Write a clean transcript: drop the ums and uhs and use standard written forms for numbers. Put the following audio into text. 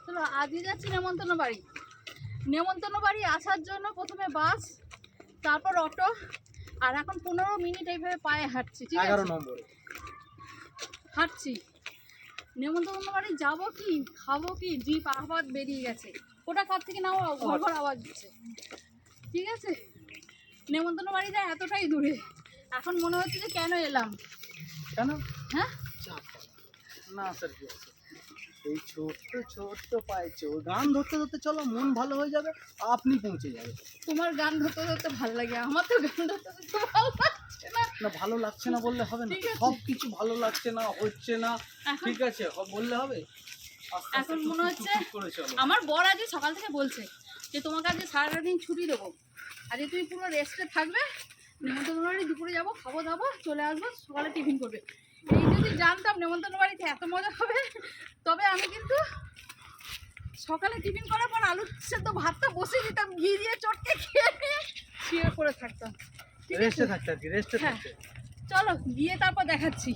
চলো আজকে যাচ্ছি নেমন্তন্ন বাড়ি। নেমন্তন্ন বাড়ি আসার জন্য প্রথমে বাস, তারপর অটো, আর এখন 15 মিনিট এইভাবে পায়ে হাঁটছি। ঠিক আছে, 11 নম্বরে হাঁটছি। নেমন্তন্ন বাড়ি যাবো কি খাবো কি, জিপ আবার বেরিয়ে গেছে। ওটা কার থেকে নাও ঘর ঘর আওয়াজ দিচ্ছে। ঠিক আছে, নেমন্তন্ন বাড়ি যায় এতটাই দূরে। এখন মনে হচ্ছে যে কেন এলাম। কেন? হ্যাঁ, না স্যার, কি আছে এই ছোট্ট ছোট্ট পায়ে গান ধরতে ধরতে চলো, মন ভালো হয়ে যাবে, আপনি পৌঁছে যাবে। তোমার গান ধরতে ধরতে ভালো লাগে, আমার তো গান ধরতে ধরতে ভালো লাগছে না। না ভালো লাগছে না বললে হবে না, ঠিক আছে। সব কিছু ভালো লাগছে না, হচ্ছে না, এখন- ঠিক আছে বললে হবে। আস্তে এখন আস্তে মনে হচ্ছে টুক করে চলো। আমার বর আজকে সকাল থেকে বলছে যে তোমাকে আজকে সারাটা দিন ছুটি দেবো, আজকে তুমি পুরো রেস্টে থাকবে, নেমন্তন্ন বাড়ি দুপুরে যাবো, খাবো দাবো, চলে আসবো, সকালে টিফিন করবে। এই যদি জানতাম নেমন্তন্ন বাড়িতে এত মজা হবে, তবে আমি কিন্তু সকালে টিফিন করার পর আলু সেদ্ধ ভাতটা বসে দিতাম, ঘি দিয়ে চটকে খেয়ে শুয়ে পড়ে থাকতাম। ঠিক আছে, রেস্টে থাকতে আর কি, রেস্টে হ্যাঁ থাকতে। চলো গিয়ে তারপর দেখাচ্ছি।